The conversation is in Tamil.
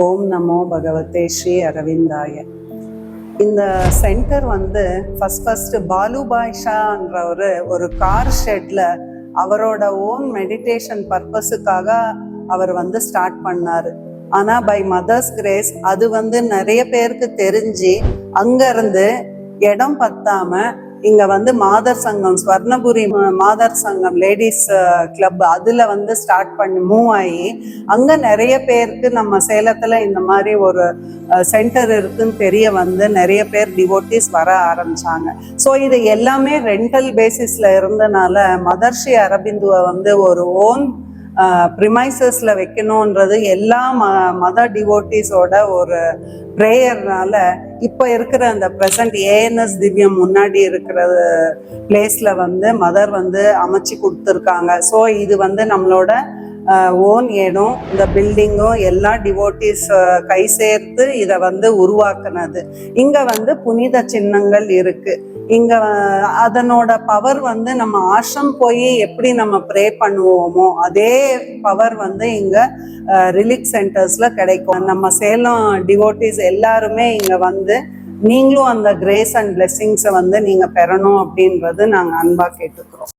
ஓம் நமோ பகவதே ஸ்ரீ அரவிந்தாய. இந்த சென்டர் வந்து ஃபர்ஸ்ட் பாலுபாய் ஷான்றவர் ஒரு கார் ஷெட்ல அவரோட ஓன் மெடிடேஷன் பர்பஸுக்காக அவர் வந்து ஸ்டார்ட் பண்ணாரு. ஆனா பை மதர்ஸ் கிரேஸ் அது வந்து நிறைய பேருக்கு தெரிஞ்சு அங்கிருந்து இடம் பத்தாம இங்க வந்து மாதர் சங்கம், ஸ்வர்ணபுரி மாதர் சங்கம் லேடிஸ் கிளப் அதுல வந்து ஸ்டார்ட் பண்ணி மூவ் ஆகி அங்க நிறைய பேருக்கு நம்ம சேலத்துல இந்த மாதிரி ஒரு சென்டர் இருக்குன்னு தெரிய வந்து நிறைய பேர் டிவோட்டிஸ் வர ஆரம்பிச்சாங்க. ஸோ இது எல்லாமே ரெண்டல் பேசிஸ்ல இருந்தனால மதர்ஷி அரபிந்துவை வந்து ஒரு ஓன் ப்ரிமைசஸ்ல வைக்கணும்ன்றது எல்லா மதர் டிவோட்டிஸோட ஒரு ப்ரேயர்னால இப்போ இருக்கிற அந்த ப்ரெசன்ட் ஏஎன்எஸ் திவ்யம் முன்னாடி இருக்கிற பிளேஸ்ல வந்து மதர் வந்து அமைச்சு கொடுத்துருக்காங்க. ஸோ இது வந்து நம்மளோட ஓன் இடம், இந்த பில்டிங்கும் எல்லா டிவோட்டிஸ் கை சேர்த்து இதை வந்து உருவாக்குனது. இங்க வந்து புனித சின்னங்கள் இருக்கு. இங்க அதனோட பவர் வந்து நம்ம ஆசிரம் போய் எப்படி நம்ம ப்ரே பண்ணுவோமோ அதே பவர் வந்து இங்க ரிலீஃப் சென்டர்ஸ்ல கிடைக்கும். நம்ம சேலம் டிவோட்டிஸ் எல்லாருமே இங்க வந்து நீங்களும் அந்த கிரேஸ் அண்ட் பிளெஸிங்ஸை வந்து நீங்க பெறணும் அப்படின்றது நாங்க அன்பா கேட்டுக்கிறோம்.